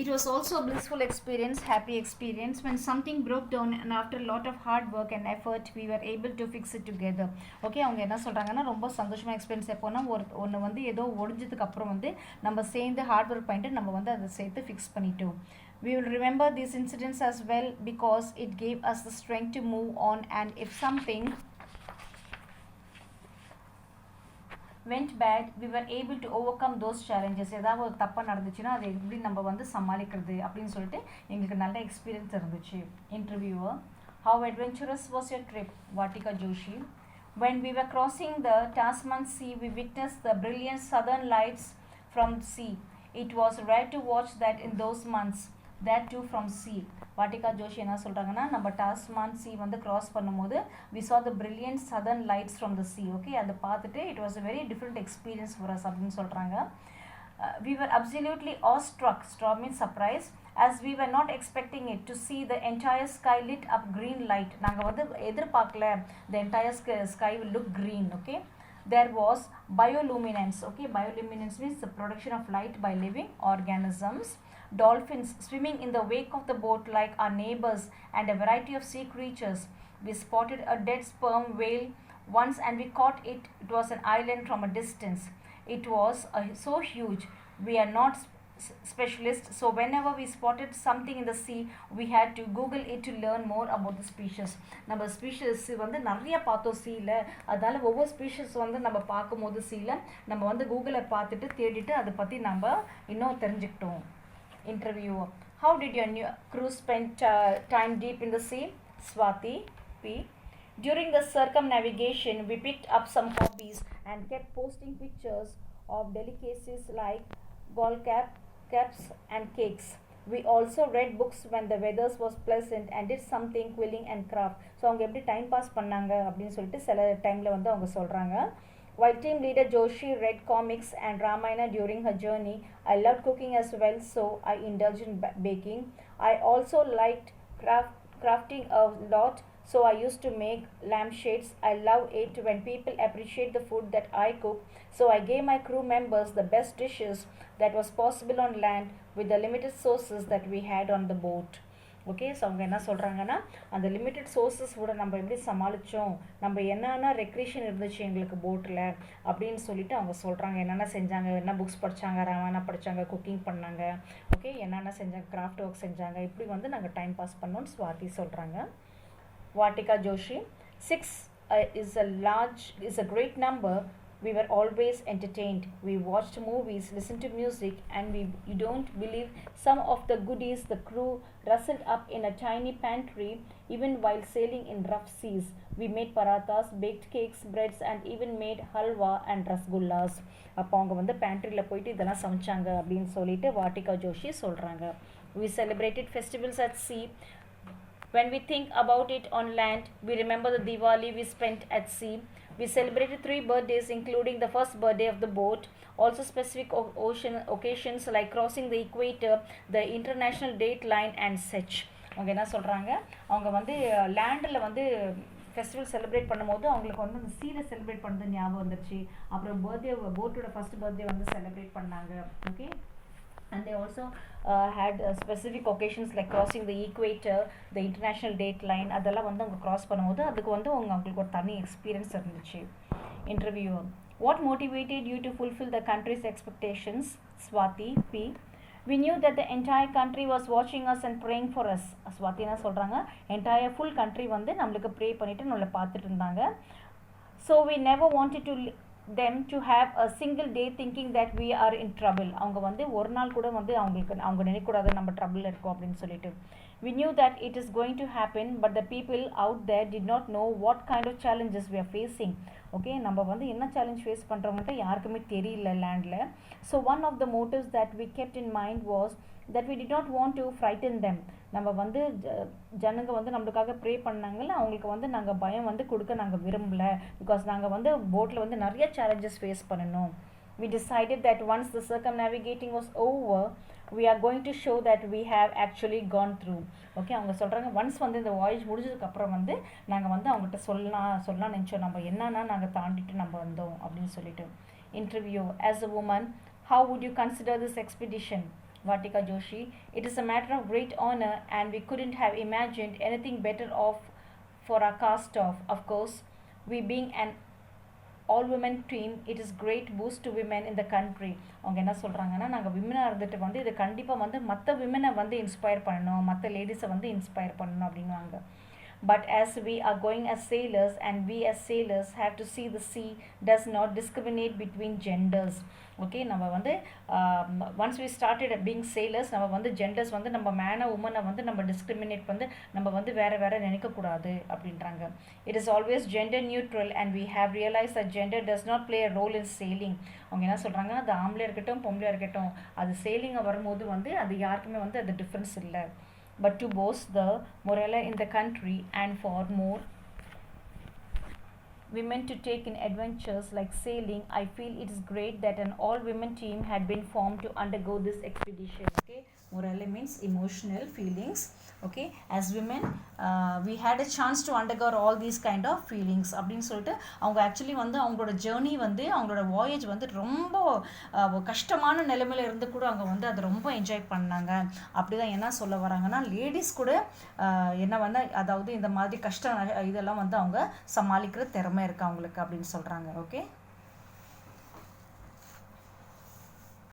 It was also a blissful experience, happy experience when something broke down and after a lot of hard work and effort we were able to fix it together. Okay, அவங்க என்ன சொல்கிறாங்கன்னா ரொம்ப சந்தோஷமாக experience எப்போனா ஒன்று வந்து ஏதோ ஒடிஞ்சதுக்கு அப்புறம் வந்து நம்ம சேர்ந்து ஹார்ட் ஒர்க் பண்ணிட்டு நம்ம வந்து அதை சேர்த்து ஃபிக்ஸ் பண்ணிட்டோம். We will remember these incidents as well because it gave us the strength to move on, and if something went bad we were able to overcome those challenges. ஏதாவது ஒரு தப்பாக நடந்துச்சுன்னா அதை எப்படி நம்ம வந்து சமாளிக்கிறது அப்படின்னு சொல்லிட்டு எங்களுக்கு நல்ல எக்ஸ்பீரியன்ஸ் இருந்துச்சு. Interviewer: How adventurous was your trip? Vatika Joshi: When we were crossing the Tasman Sea we witnessed the brilliant southern lights from the sea. It was rare to watch that in those months, that too from sea. Vatika Joshi என்ன சொல்கிறாங்கன்னா, நம்ம Tasman sea வந்து cross பண்ணும்போது we saw the brilliant southern lights from the sea. Okay, அதை பார்த்துட்டு it was a very different experience for us அப்படின்னு சொல்கிறாங்க. We were absolutely awestruck. Straw means surprise, as we were not expecting it to see the entire sky lit up green light. நாங்கள் வந்து எதிர்பார்க்கல the entire sky will look green. Okay, there was bioluminescence. Okay, bioluminescence means the production of light by living organisms. Dolphins swimming in the wake of the boat like our neighbors, and a variety of sea creatures. We spotted a dead sperm whale once and we caught it. It was an island from a distance. It was so huge. We are not specialists, so whenever we spotted something in the sea we had to google it to learn more about the species. நம்ம species வந்து நிறைய பார்த்தோம் சீல, அதனால ஒவ்வொரு species வந்து நம்ம பார்க்கும்போது சீல நம்ம வந்து கூகுளில் பார்த்துட்டு தேடிட்டு அதை பற்றி நம்ம இன்னும் தெரிஞ்சுக்கிட்டோம். Interviewer: How did your new crew spend time deep in the sea? Swati P: During the circumnavigation we picked up some hobbies and kept posting pictures of delicacies like ball caps and cakes. We also read books when the weather was pleasant and did something quilling and craft. So அவங்க எப்படி time pass பண்ணாங்க அப்படின்னு சொல்லிட்டு சில டைமில் வந்து அவங்க சொல்கிறாங்க. While team leader Joshi read comics and Ramayana during her journey, I loved cooking as well, so I indulged in baking. I also liked crafting a lot, so I used to make lampshades. I love it when people appreciate the food that I cook, so I gave my crew members the best dishes that was possible on land with the limited sources that we had on the boat. Okay, so அவங்க என்ன சொல்கிறாங்கன்னா, அந்த limited sources கூட நம்ம எப்படி சமாளித்தோம், நம்ம என்னென்ன recreation இருந்துச்சு எங்களுக்கு போட்டில் அப்படின்னு சொல்லிட்டு அவங்க சொல்கிறாங்க. என்னென்ன செஞ்சாங்க, என்ன புக்ஸ் படித்தாங்க, ராமாயணம் படித்தாங்க, குக்கிங் பண்ணாங்க, ஓகே, என்னென்ன செஞ்சாங்க, கிராஃப்ட் ஒர்க் செஞ்சாங்க, இப்படி வந்து நாங்கள் டைம் பாஸ் பண்ணோன்னு ஸ்வாதி சொல்கிறாங்க. Vatika Joshi: 6 is a great number. We were always entertained. We watched movies, listened to music, and you don't believe some of the goodies the crew rustled up in a tiny pantry even while sailing in rough seas. We made parathas, baked cakes, breads, and even made halwa and rasgullas. அப்போ அவங்க வந்து பேண்ட்ரியில் போயிட்டு இதெல்லாம் சமைச்சாங்க அப்படின்னு சொல்லிட்டு வாட்டிகா ஜோஷி சொல்கிறாங்க. We celebrated festivals at sea. When we think about it on land, we remember the Diwali we spent at sea. We celebrated 3 birthdays, including the first birthday of the boat. Also specific ocean occasions like crossing the equator, the international date line and such. அவங்க என்ன சொல்கிறாங்க, அவங்க வந்து லேண்டில் வந்து festival celebrate பண்ணும்போது அவங்களுக்கு வந்து அந்த சீலை செலிப்ரேட் பண்ணுறது ஞாபகம் வந்துருச்சு. அப்புறம் பர்த்டே, போட்டோட ஃபஸ்ட் பர்த்டே வந்து செலிப்ரேட் பண்ணாங்க. Okay, and they also had specific occasions like crossing the equator, the international date line. அதெல்லாம் வந்து அவங்க க்ராஸ் பண்ணும்போது அதுக்கு வந்து அவங்களுக்கு ஒரு தனி எக்ஸ்பீரியன்ஸ் இருந்துச்சு. Interviewer: What motivated you to fulfill the country's expectations? Swati P: We knew that the entire country was watching us and praying for us. Swathi என்ன சொல்கிறாங்க, என்டையர் ஃபுல் கண்ட்ரி வந்து நம்மளுக்கு ப்ரே பண்ணிவிட்டு நம்மளை பார்த்துட்டு இருந்தாங்க. So we never wanted them to have a single day thinking that we are in trouble. அவங்க வந்து ஒரு நாள் கூட வந்து அவங்க நினைக்கக்கூடாது நம்ம ட்ரபிளில் இருக்கோம் அப்படின்னு சொல்லிட்டு. We knew that it is going to happen, but the people out there did not know what kind of challenges we are facing. Okay, நம்ம வந்து என்ன சேலஞ்ச் ஃபேஸ் பண்ணுறோம்ட்டு யாருக்குமே தெரியல லேண்டில். So one of the motives that we kept in mind was that we did not want to frighten them. நம்ம வந்து ஜனங்க வந்து நம்மளுக்காக ப்ரே பண்ணாங்கல்ல, அவங்களுக்கு வந்து நாங்கள் பயம் வந்து கொடுக்க நாங்கள் விரும்பலை. பிகாஸ் நாங்கள் வந்து போட்டில் வந்து நிறைய சேலஞ்சஸ் ஃபேஸ் பண்ணணும். We decided that once the circumnavigating was over, we are going to show that we have actually gone through. Okay, அவங்க சொல்கிறாங்க ஒன்ஸ் வந்து இந்த வாய்ஸ் முடிஞ்சதுக்கப்புறம் வந்து நாங்கள் வந்து அவங்ககிட்ட சொல்லலாம் நினச்சோம், நம்ம என்னன்னா நாங்கள் தாண்டிட்டு நம்ம வந்தோம் அப்படின்னு சொல்லிட்டு. Interview: As a woman, how would you consider this expedition? Vatika Joshi, it is a matter of great honor, and we couldn't have imagined anything better off for our cast off. Of course, we being an all women team, it is great boost to women in the country. அவங்க என்ன சொல்கிறாங்கன்னா, நாங்கள் விமனாக இருந்துட்டு வந்து இது கண்டிப்பாக வந்து மற்ற விமனை வந்து இன்ஸ்பயர் பண்ணணும், மற்ற லேடிஸை வந்து இன்ஸ்பயர் பண்ணணும் அப்படின்வாங்க. But as we are going as sailors, and we as sailors have to see the sea does not discriminate between genders. Okay, நம்ம வந்து once we started being sailors, நம்ம வந்து ஜெண்டர்ஸ் வந்து நம்ம மேனை உமனை வந்து நம்ம டிஸ்கிரிமினேட் வந்து நம்ம வந்து வேறு நினைக்கக்கூடாது அப்படின்றாங்க. It is always gender neutral, and we have realise that gender does not play a role in sailing. அவங்க என்ன சொல்கிறாங்க, அது ஆம்பளையாக இருக்கட்டும் பொம்பளையாக இருக்கட்டும், அது சேலிங்கை வரும்போது வந்து அது யாருக்குமே வந்து அது டிஃப்ரென்ஸ் இல்லை. But to boast the morale in the country, and for more women to take in adventures like sailing, I feel it is great that an all-women team had been formed to undergo this expedition. Okay, morale means emotional feelings. Okay, as women we had a chance to undergo all these kind of feelings அப்படின்னு சொல்லிட்டு அவங்க actually வந்து அவங்களோட journey வந்து அவங்களோட voyage வந்து ரொம்ப கஷ்டமான நிலைமையில இருந்து கூட அவங்க வந்து அதை ரொம்ப என்ஜாய் பண்ணாங்க. அப்படிதான் என்ன சொல்ல வராங்கன்னா, லேடிஸ் கூட என்ன வந்து அதாவது இந்த மாதிரி கஷ்டம் இதெல்லாம் வந்து அவங்க சமாளிக்கிற திறமை இருக்கு அவங்களுக்கு அப்படின்னு சொல்கிறாங்க. ஓகே.